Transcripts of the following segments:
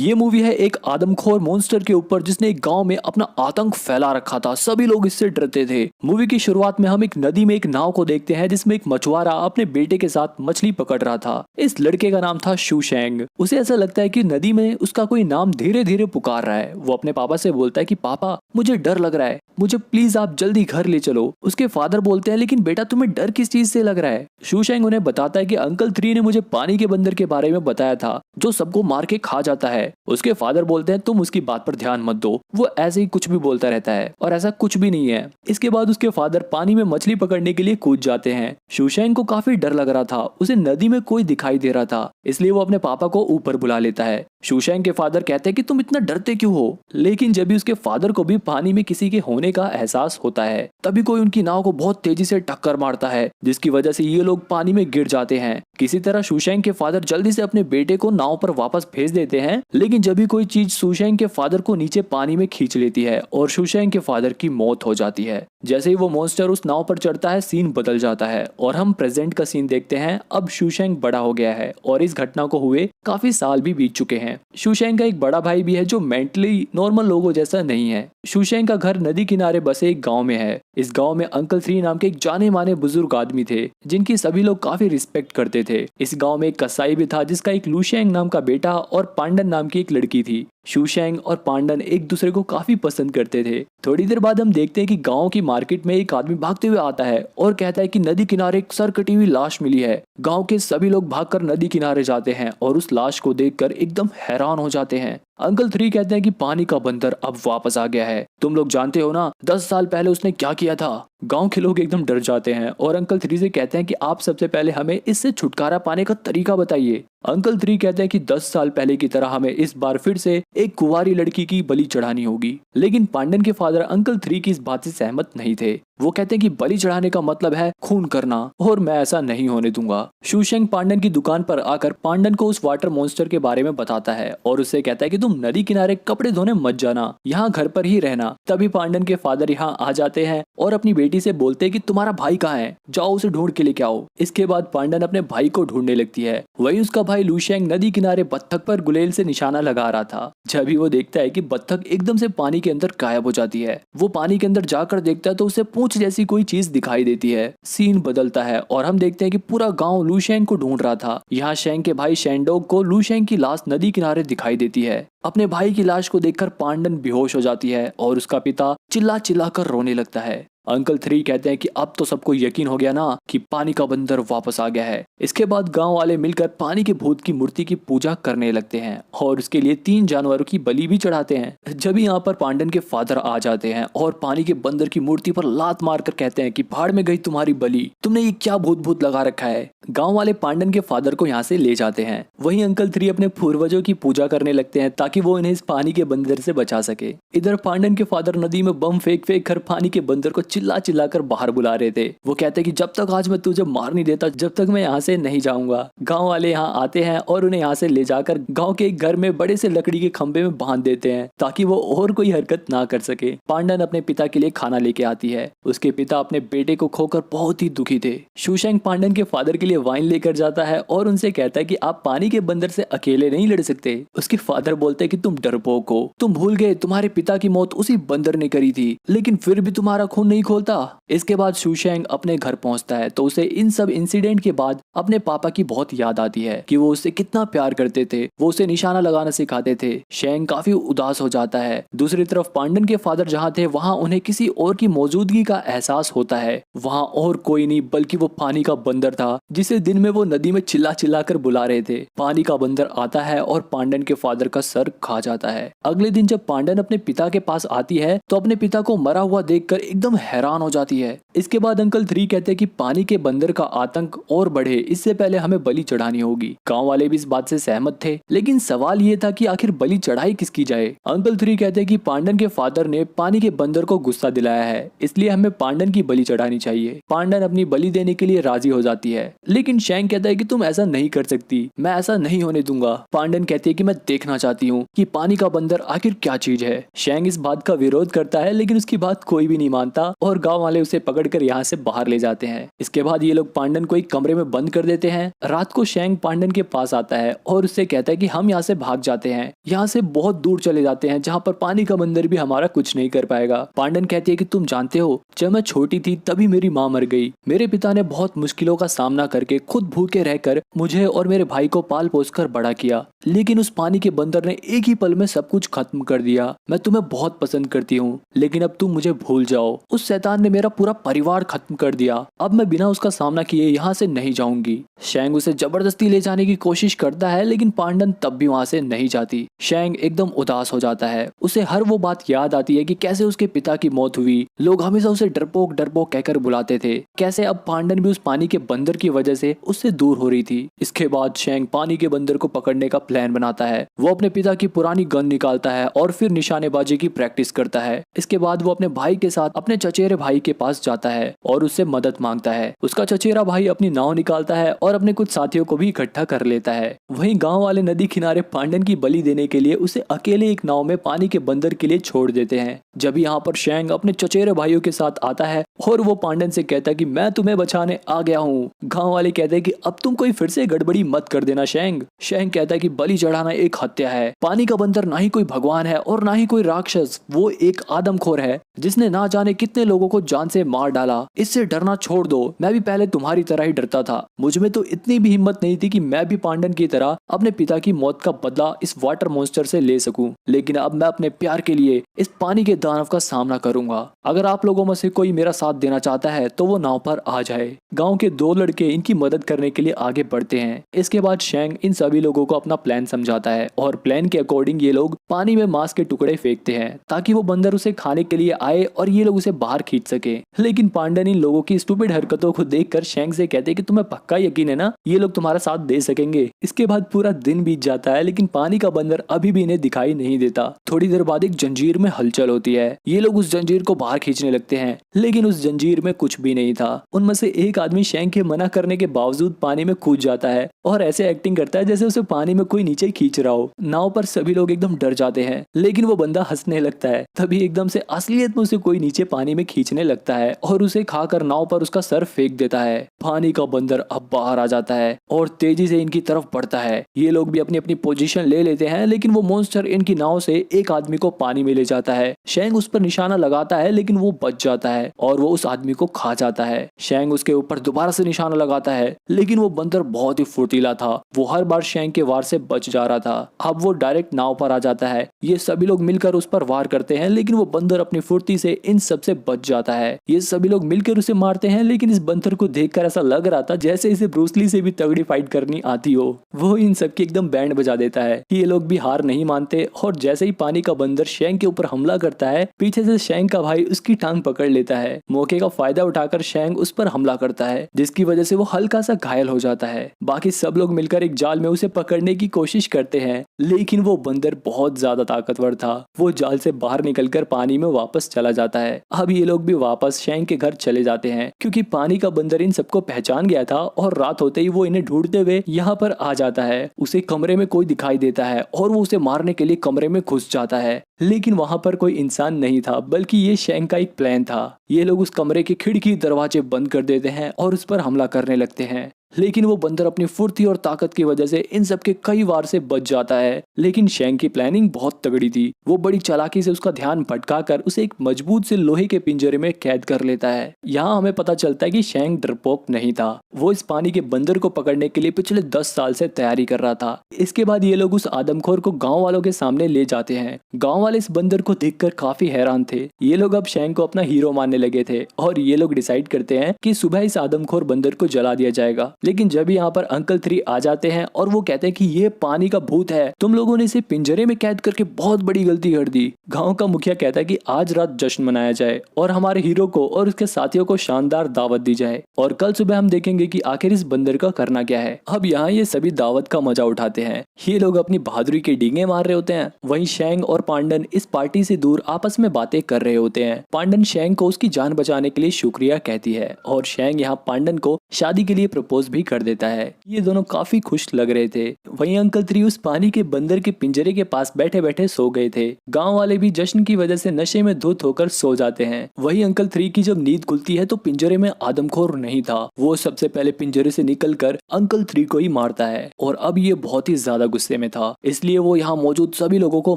ये मूवी है एक आदमखोर मॉन्स्टर के ऊपर जिसने एक गांव में अपना आतंक फैला रखा था। सभी लोग इससे डरते थे। मूवी की शुरुआत में हम एक नदी में एक नाव को देखते हैं जिसमें एक मछुआरा अपने बेटे के साथ मछली पकड़ रहा था। इस लड़के का नाम था शूशैंग। उसे ऐसा लगता है कि नदी में उसका कोई नाम धीरे धीरे पुकार रहा है। वो अपने पापा से बोलता है कि पापा मुझे डर लग रहा है, मुझे प्लीज आप जल्दी घर ले चलो। उसके फादर बोलते हैं लेकिन बेटा तुम्हें डर किस चीज से लग रहा है। शूशैंग उन्हें बताता है कि अंकल 3 ने मुझे पानी के बंदर के बारे में बताया था जो सबको मार के खा जाता है। उसके फादर बोलते हैं तुम उसकी बात पर ध्यान मत दो, वो ऐसे ही कुछ भी बोलता रहता है और ऐसा कुछ भी नहीं है। इसके बाद उसके फादर पानी में मछली पकड़ने के लिए कूद जाते हैं। शूशैंग को काफी डर लग रहा था, उसे नदी में कोई दिखाई दे रहा था, इसलिए वो अपने पापा को ऊपर बुला लेता है। शूशैंग के फादर कहते हैं कि तुम इतना डरते क्यों हो, लेकिन जब भी उसके फादर को भी पानी में किसी के होने का एहसास होता है तभी कोई उनकी नाव को बहुत तेजी से टक्कर मारता है जिसकी वजह से ये लोग पानी में गिर जाते हैं। किसी तरह शूशैंग के फादर जल्दी से अपने बेटे को नाव पर वापस भेज देते हैं, लेकिन जब भी कोई चीज शूशैंग के फादर को नीचे पानी में खींच लेती है और शूशैंग के फादर की मौत हो जाती है। जैसे ही वो मॉन्स्टर उस नाव पर चढ़ता है सीन बदल जाता है और हम प्रेजेंट का सीन देखते हैं। अब शूशैंग बड़ा हो गया है और इस घटना को हुए काफी साल भी बीत चुके हैं। शूशैंग का एक बड़ा भाई भी है जो मेंटली नॉर्मल लोगों जैसा नहीं है। शूशैंग का घर नदी किनारे बसे एक गांव में है। इस गांव में अंकल 3 नाम के एक जाने माने बुजुर्ग आदमी थे जिनकी सभी लोग काफी रिस्पेक्ट करते थे। इस गांव में एक कसाई भी था जिसका एक लूशैंग नाम का बेटा और पांडन नाम की एक लड़की थी। शूशैंग और पांडन एक दूसरे को काफी पसंद करते थे। थोड़ी देर बाद हम देखते हैं कि गांव की मार्केट में एक आदमी भागते हुए आता है और कहता है कि नदी किनारे एक सर कटी हुई लाश मिली है। गांव के सभी लोग भागकर नदी किनारे जाते हैं और उस लाश को देखकर एकदम हैरान हो जाते हैं। अंकल 3 कहते हैं कि पानी का बंदर अब वापस आ गया है। तुम लोग जानते हो ना 10 साल पहले उसने क्या किया था। गांव के लोग एकदम डर जाते हैं और अंकल 3 से कहते हैं कि आप सबसे पहले हमें इससे छुटकारा पाने का तरीका बताइए। अंकल 3 कहते हैं कि 10 साल पहले की तरह हमें इस बार फिर से एक कुंवारी लड़की की बलि चढ़ानी होगी। लेकिन पांडन के फादर अंकल 3 की इस बात से सहमत नहीं थे। वो कहते हैं कि बलि चढ़ाने का मतलब है खून करना और मैं ऐसा नहीं होने दूंगा। शूशैंग पांडन की दुकान पर आकर पांडन को उस वाटर मॉन्स्टर के बारे में बताता है और उससे कहता है कि तुम नदी किनारे कपड़े धोने मत जाना, यहाँ घर पर ही रहना। तभी पांडन के फादर यहाँ आ जाते हैं और अपनी बेटी से बोलते हैं कि तुम्हारा भाई कहाँ है, जाओ उसे ढूंढ के लेके आओ। इसके बाद पांडन अपने भाई को ढूंढने लगती है। वही उसका भाई लूशैंग नदी किनारे बत्तख पर गुलेल से निशाना लगा रहा था। जब भी वो देखता है कि बत्तख एकदम से पानी के अंदर गायब हो जाती है, वो पानी के अंदर जाकर देखता है तो उसे पूंछ जैसी कोई चीज दिखाई देती है। सीन बदलता है और हम देखते हैं कि पूरा गांव लूशैंग को ढूंढ रहा था। यहाँ शैंग के भाई शैंडोग को लूशैंग की लाश नदी किनारे दिखाई देती है। अपने भाई की लाश को देखकर पांडन बेहोश हो जाती है और उसका पिता चिल्ला चिल्ला कर रोने लगता है। अंकल 3 कहते हैं कि अब तो सबको यकीन हो गया ना कि पानी का बंदर वापस आ गया है। इसके बाद गांव वाले मिलकर पानी के भूत की मूर्ति की पूजा करने लगते हैं और उसके लिए 3 जानवरों की बलि भी चढ़ाते हैं। जब यहाँ पर पांडन के फादर आ जाते हैं और पानी के बंदर की मूर्ति पर लात मारकर कहते हैं कि भाड़ में गई तुम्हारी बलि, तुमने ये क्या भूत भूत लगा रखा है। गाँव वाले पांडन के फादर को यहाँ से ले जाते हैं। वहीं अंकल 3 अपने पूर्वजों की पूजा करने लगते हैं ताकि वो इन्हें इस पानी के बंदर से बचा सके। इधर पांडन के फादर नदी में बम फेंक फेंक कर पानी के बंदर को चिल्ला चिल्ला कर बाहर बुला रहे थे। वो कहते कि जब तक आज मैं तुझे मार नहीं देता जब तक मैं यहाँ से नहीं जाऊंगा। गांव वाले यहाँ आते हैं और उन्हें यहाँ से ले जाकर गांव के एक घर में बड़े से लकड़ी के खंभे में बांध देते हैं ताकि वो और कोई हरकत ना कर सके। पांडन अपने पिता के लिए खाना लेके आती है। उसके पिता अपने बेटे को खोकर बहुत ही दुखी थे। शूशैंग पांडन के फादर के लिए वाइन लेकर जाता है और उनसे कहता है कि आप पानी के बंदर से अकेले नहीं लड़ सकते। उसके फादर बोलते हैं कि तुम डरपोक हो, तुम भूल गए तुम्हारे पिता की मौत उसी बंदर ने करी थी, लेकिन फिर भी तुम्हारा खून नहीं खोलता। इसके बाद शूशैंग अपने घर पहुंचता है तो उसे इन सब इंसिडेंट के बाद अपने पापा की बहुत याद आती है कि वो उससे कितना प्यार करते थे, वो उसे निशाना लगाना सिखाते थे। शैंग काफी उदास हो जाता है। दूसरी तरफ पांडन के फादर जहाँ थे वहाँ उन्हें किसी और की मौजूदगी का एहसास होता है। वहाँ और कोई नहीं बल्कि वो पानी का बंदर था जिसे दिन में वो नदी में चिल्ला चिल्ला कर बुला रहे थे। पानी का बंदर आता है और पांडन के फादर का सर खा जाता है। अगले दिन जब पांडन अपने पिता के पास आती है तो अपने पिता को मरा हुआ देखकर एकदम हैरान हो जाती है। इसके बाद अंकल 3 कहते हैं कि पानी के बंदर का आतंक और बढ़े इससे पहले हमें बलि चढ़ानी होगी। गांव वाले भी इस बात से सहमत थे, लेकिन सवाल ये था कि आखिर बलि चढ़ाई किसकी जाए। अंकल 3 कहते हैं कि पांडन के फादर ने पानी के बंदर को गुस्सा दिलाया है, इसलिए हमें पांडन की बलि चढ़ानी चाहिए। पांडन अपनी बलि देने के लिए राजी हो जाती है, लेकिन शैंग कहता है कि तुम ऐसा नहीं कर सकती, मैं ऐसा नहीं होने दूंगा। पांडन कहती है कि मैं देखना चाहती हूँ कि पानी का बंदर आखिर क्या चीज है। शैंग इस बात का विरोध करता है, लेकिन उसकी बात कोई भी नहीं मानता और गांव वाले उसे पकड़कर यहाँ से बाहर ले जाते हैं। इसके बाद ये लोग पांडन को एक कमरे में बंद कर देते हैं। रात को शेंग पांडन के पास आता है और उससे कहता है कि हम यहाँ से भाग जाते हैं, यहाँ से बहुत दूर चले जाते हैं जहाँ पर पानी का बंदर भी हमारा कुछ नहीं कर पाएगा। पांडन कहती है कि तुम जानते हो, जब मैं छोटी थी तभी मेरी माँ मर गई। मेरे पिता ने बहुत मुश्किलों का सामना करके खुद भूखे रहकर मुझे और मेरे भाई को पाल पोस कर बड़ा किया, लेकिन उस पानी के बंदर ने एक ही पल में सब कुछ खत्म कर दिया। मैं तुम्हें बहुत पसंद करती हूँ, लेकिन अब तुम मुझे भूल जाओ। उस शैतान ने मेरा पूरा परिवार खत्म कर दिया। अब मैं बिना उसका सामना किए यहाँ से नहीं जाऊंगी। शेंग उसे जबरदस्ती ले जाने की कोशिश करता है, लेकिन पांडन तब भी वहाँ से नहीं जाती। शेंग एकदम उदास हो जाता है। उसे हर वो बात याद आती है कि कैसे उसके पिता की मौत हुई। लोग हमेशा उसे डरपोक डरपोक कहकर बुलाते थे। कैसे अब पांडन भी उस पानी के बंदर की वजह से उससे दूर हो रही थी। इसके बाद शेंग पानी के बंदर को पकड़ने का प्लान बनाता है। वो अपने पिता की पुरानी गन निकालता है और फिर निशानेबाजी की प्रैक्टिस करता है। इसके बाद वो अपने भाई के साथ अपने चचेरे भाई के पास जाता है और उससे मदद मांगता है। उसका चचेरा भाई अपनी नाव निकालता है और अपने कुछ साथियों को भी इकट्ठा कर लेता है। वहीं गांव वाले नदी किनारे पांडन की बलि देने के लिए उसे अकेले एक नाव में पानी के बंदर के लिए छोड़ देते हैं। जब यहाँ पर शेंग अपने चचेरे भाइयों के साथ आता है और वो पांडन से कहता है कि मैं तुम्हें बचाने आ गया हूँ। गांव वाले कहते हैं कि अब तुम कोई फिर से गड़बड़ी मत कर देना शेंग। शेंग कहता है कि बलि चढ़ाना एक हत्या है। पानी का बंदर ना ही कोई भगवान है और ना ही कोई राक्षस, वो एक आदमखोर है जिसने ना जाने कितने लोगों को जान से मार डाला। इससे डरना छोड़ दो। मैं भी पहले तुम्हारी तरह ही डरता था। मुझ में तो इतनी भी हिम्मत नहीं थी कि मैं भी पांडन की तरह अपने पिता की मौत का बदला इस वाटर मॉन्स्टर से ले सकूं, लेकिन अब मैं अपने प्यार के लिए इस पानी के दानव का सामना करूंगा। अगर आप लोगों में से कोई मेरा साथ देना चाहता है तो वो नाव पर आ जाए। गांव के दो लड़के इनकी मदद करने के लिए आगे बढ़ते हैं। इसके बाद शेंग इन सभी लोगों को अपना प्लान समझाता है और प्लान के अकॉर्डिंग ये लोग पानी में मांस के टुकड़े फेंकते हैं ताकि वो बंदर उसे खाने के लिए आए और ये लोग उसे बाहर खींच सके। लेकिन पांडन इन लोगों की स्टूपिड हरकतों को देखकर शेंग से कहते हैं कि तुम्हें पक्का यकीन है ना ये लोग तुम्हारा साथ दे सकेंगे। इसके बाद पूरा दिन बीत जाता है, लेकिन पानी का बंदर अभी भी इन्हें दिखाई नहीं देता। थोड़ी देर बाद एक जंजीर में हलचल होती है। ये लोग उस जंजीर को बाहर खींचने लगते हैं, लेकिन उस जंजीर में कुछ भी नहीं था। उनमें से एक आदमी शेंग के मना करने के बावजूद पानी में कूद जाता है और ऐसे एक्टिंग करता है जैसे उसे पानी में कोई नीचे खींच रहा हो। नाव पर सभी लोग एकदम डर जाते हैं, लेकिन वो बंदा हंसने लगता है। तभी एकदम से असलियत में उसे कोई नीचे पानी में खींचने लगता है और उसे खाकर नाव पर उसका सर फेंक देता है। पानी का बंदर अब बाहर आ जाता है और तेजी से इनकी तरफ बढ़ता है। ये लोग भी अपनी अपनी पोजीशन ले लेते हैं, लेकिन वो मॉन्स्टर इनकी नाव से एक आदमी को पानी में ले जाता है। शेंग उस पर निशाना लगाता है, लेकिन वो बच जाता है और वो उस आदमी को खा जाता है। शेंग उसके ऊपर दोबारा से निशाना लगाता है, लेकिन वो बंदर बहुत ही फुर्तीला था। वो हर बार शेंग के वार से बच जा रहा था। अब वो डायरेक्ट नाव पर आ जाता है। ये सभी लोग मिलकर उस पर वार करते हैं, लेकिन वो बंदर अपनी फुर्ती से इन सब से बच जाता है। ये सभी लोग मिलकर उसे मारते हैं, लेकिन इस बंदर को देखकर ऐसा लग रहा था जैसे इसे ब्रूसली से भी तगड़ी फाइट करनी आती हो। वो इन सबकी एकदम बैंड बजा देता है। ये लोग भी हार नहीं मानते और जैसे ही पानी का बंदर शेंग के ऊपर हमला करता है, पीछे से शेंग का भाई उसकी टांग पकड़ लेता है। मौके का फायदा उठाकर शेंग उस पर हमला करता है, जिसकी वजह से वो हल्का सा घायल हो जाता है। बाकी सब लोग मिलकर एक जाल में उसे पकड़ने की कोशिश करते हैं, लेकिन वो बंदर बहुत ज्यादा ताकतवर था। वो जाल से बाहर निकलकर पानी में वापस चला जाता है। अब ये लोग भी वापस शेंग के घर चले जाते हैं, क्योंकि पानी का बंदर इन सबको पहचान गया था और रात होते ही वो इन्हें ढूंढते हुए यहाँ पर आ जाता है। उसे कमरे में कोई दिखाई देता है और वो उसे मारने के लिए कमरे में घुस जाता है, लेकिन वहां पर कोई इंसान नहीं था, बल्कि ये शेंग का एक प्लान था। ये लोग उस कमरे के खिड़की दरवाजे बंद कर देते हैं और उस पर हमला करने लगते हैं, लेकिन वो बंदर अपनी फुर्ती और ताकत की वजह से इन सब के कई वार से बच जाता है। लेकिन शेंग की प्लानिंग बहुत तगड़ी थी। वो बड़ी चालाकी से उसका ध्यान भटकाकर उसे एक मजबूत से लोहे के पिंजरे में कैद कर लेता है। यहाँ हमें पता चलता है कि शेंग डरपोक नहीं था। वो इस पानी के बंदर को पकड़ने के लिए पिछले 10 साल से तैयारी कर रहा था। इसके बाद ये लोग उस आदमखोर को गाँव वालों के सामने ले जाते हैं। गाँव वाले इस बंदर को देखकर काफी हैरान थे। ये लोग अब शेंग को अपना हीरो मानने लगे थे और ये लोग डिसाइड करते हैं कि सुबह इस आदमखोर बंदर को जला दिया जाएगा। लेकिन जब यहाँ पर अंकल 3 आ जाते हैं और वो कहते हैं कि ये पानी का भूत है, तुम लोगों ने इसे पिंजरे में कैद करके बहुत बड़ी गलती कर दी। गांव का मुखिया कहता है कि आज रात जश्न मनाया जाए और हमारे हीरो को और उसके साथियों को शानदार दावत दी जाए और कल सुबह हम देखेंगे कि आखिर इस बंदर का करना क्या है। अब यहाँ ये सभी दावत का मजा उठाते हैं। ये लोग अपनी बहादुरी के डींगे मार रहे होते हैं। वहीं शेंग और पांडन इस पार्टी से दूर आपस में बातें कर रहे होते हैं। पांडन शेंग को उसकी जान बचाने के लिए शुक्रिया कहती है और शेंग यहाँ पांडन को शादी के लिए प्रपोज भी कर देता है। ये दोनों काफी खुश लग रहे थे। वहीं अंकल 3 उस पानी के बंदर के पिंजरे के पास बैठे बैठे सो गए थे। गांव वाले भी जश्न की वजह से नशे में धुत होकर सो जाते हैं। वहीं अंकल 3 की जब नींद खुलती है तो पिंजरे में आदमखोर नहीं था। वो सबसे पहले पिंजरे से निकलकर अंकल 3 को ही मारता है और अब ये बहुत ही ज्यादा गुस्से में था, इसलिए वो यहाँ मौजूद सभी लोगों को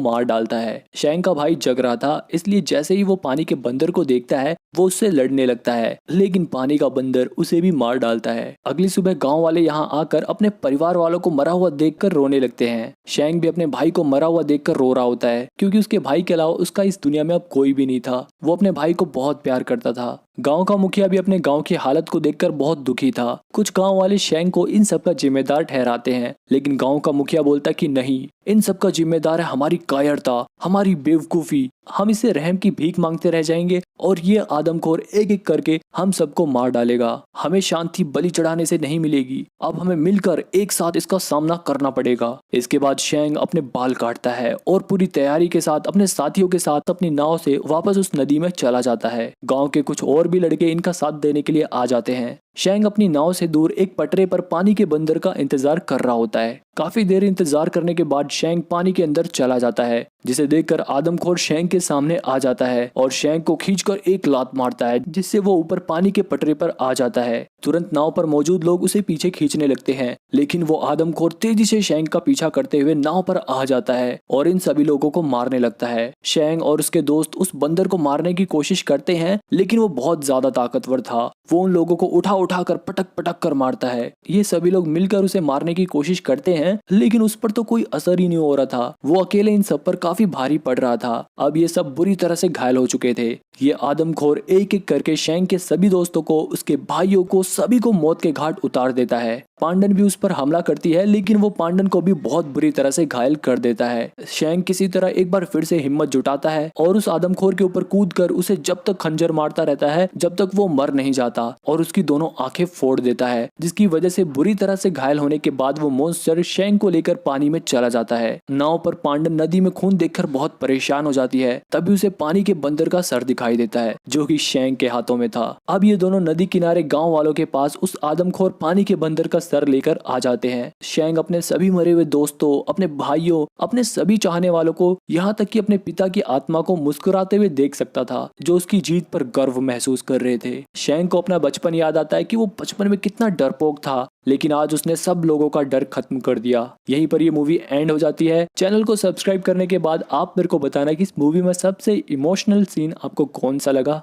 मार डालता है। शैंग का भाई जग रहा था, इसलिए जैसे ही वो पानी के बंदर को देखता है वो उससे लड़ने लगता है, लेकिन पानी का बंदर उसे भी मार डालता है। अगली सुबह गांव वाले यहाँ आकर अपने परिवार वालों को मरा हुआ देखकर रोने लगते हैं। शैंग भी अपने भाई को मरा हुआ देखकर रो रहा होता है, क्योंकि उसके भाई के अलावा उसका इस दुनिया में अब कोई भी नहीं था। वो अपने भाई को बहुत प्यार करता था। गांव का मुखिया भी अपने गांव की हालत को देखकर बहुत दुखी था। कुछ गांव वाले शैंग को इन सब का जिम्मेदार ठहराते हैं, लेकिन गांव का मुखिया बोलता कि नहीं, इन सब का जिम्मेदार है हमारी कायरता, हमारी बेवकूफी। हम इससे रहम की भीख मांगते रह जाएंगे और ये आदमखोर एक एक करके हम सबको मार डालेगा। हमें शांति बलि चढ़ाने से नहीं मिलेगी, अब हमें मिलकर एक साथ इसका सामना करना पड़ेगा। इसके बाद शैंग अपने बाल काटता है और पूरी तैयारी के साथ अपने साथियों के साथ अपनी नाव से वापस उस नदी में चला जाता है। गाँव के कुछ और भी लड़के इनका साथ देने के लिए आ जाते हैं। शैंग अपनी नाव से दूर एक पटरे पर पानी के बंदर का इंतजार कर रहा होता है। काफी देर इंतजार करने के बाद शैंग पानी के अंदर चला जाता है, जिसे देखकर आदमखोर शैंग के सामने आ जाता है और शैंग को खींचकर एक लात मारता है, जिससे वो ऊपर पानी के पटरे पर आ जाता है। तुरंत नाव पर मौजूद लोग उसे पीछे खींचने लगते हैं, लेकिन वो आदमखोर तेजी से शैंग का पीछा करते हुए नाव पर आ जाता है और इन सभी लोगों को मारने लगता है। शैंग और उसके दोस्त उस बंदर को मारने की कोशिश करते हैं, लेकिन वो बहुत ज्यादा ताकतवर था। वो उन लोगों को उठा उठा कर पटक पटक कर मारता है। ये सभी लोग मिलकर उसे मारने की कोशिश करते हैं, लेकिन उस पर तो कोई असर ही नहीं हो रहा था। वो अकेले इन सब पर काफी भारी पड़ रहा था। अब ये सब बुरी तरह से घायल हो चुके थे। ये आदमखोर एक एक करके शैंग के सभी दोस्तों को, उसके भाइयों को, सभी को मौत के घाट उतार देता है। पांडन भी उस पर हमला करती है, लेकिन वो पांडन को भी बहुत बुरी तरह से घायल कर देता है। शैंग किसी तरह एक बार फिर से हिम्मत जुटाता है और उस आदमखोर के ऊपर कूदकर उसे जब तक खंजर मारता रहता है जब तक वो मर नहीं जाता, और उसकी दोनों आंखें फोड़ देता है, जिसकी वजह से बुरी तरह से घायल होने के बाद वो मॉन्स्टर शैंग को लेकर पानी में चला जाता है। नाव पर पांडन नदी में खून देखकर बहुत परेशान हो जाती है। तभी उसे पानी के बंदर का सर दिखाई देता है, जो कि शैंग के हाथों में था। अब ये दोनों नदी किनारे गाँव वालों के पास उस आदमखोर पानी के बंदर का सर लेकर आ जाते हैं। शैंग अपने सभी मरे हुए दोस्तों, अपने भाइयों, अपने सभी चाहने वालों को, यहाँ तक कि अपने पिता की आत्मा को मुस्कुराते हुए देख सकता था, जो उसकी जीत पर गर्व महसूस कर रहे थे। शैंग को अपना बचपन याद आता है कि वो बचपन में कितना डरपोक था, लेकिन आज उसने सब लोगों का डर खत्म कर दिया। यहीं पर ये मूवी एंड हो जाती है। चैनल को सब्सक्राइब करने के बाद आप मेरे को बताना कि इस मूवी में सबसे इमोशनल सीन आपको कौन सा लगा।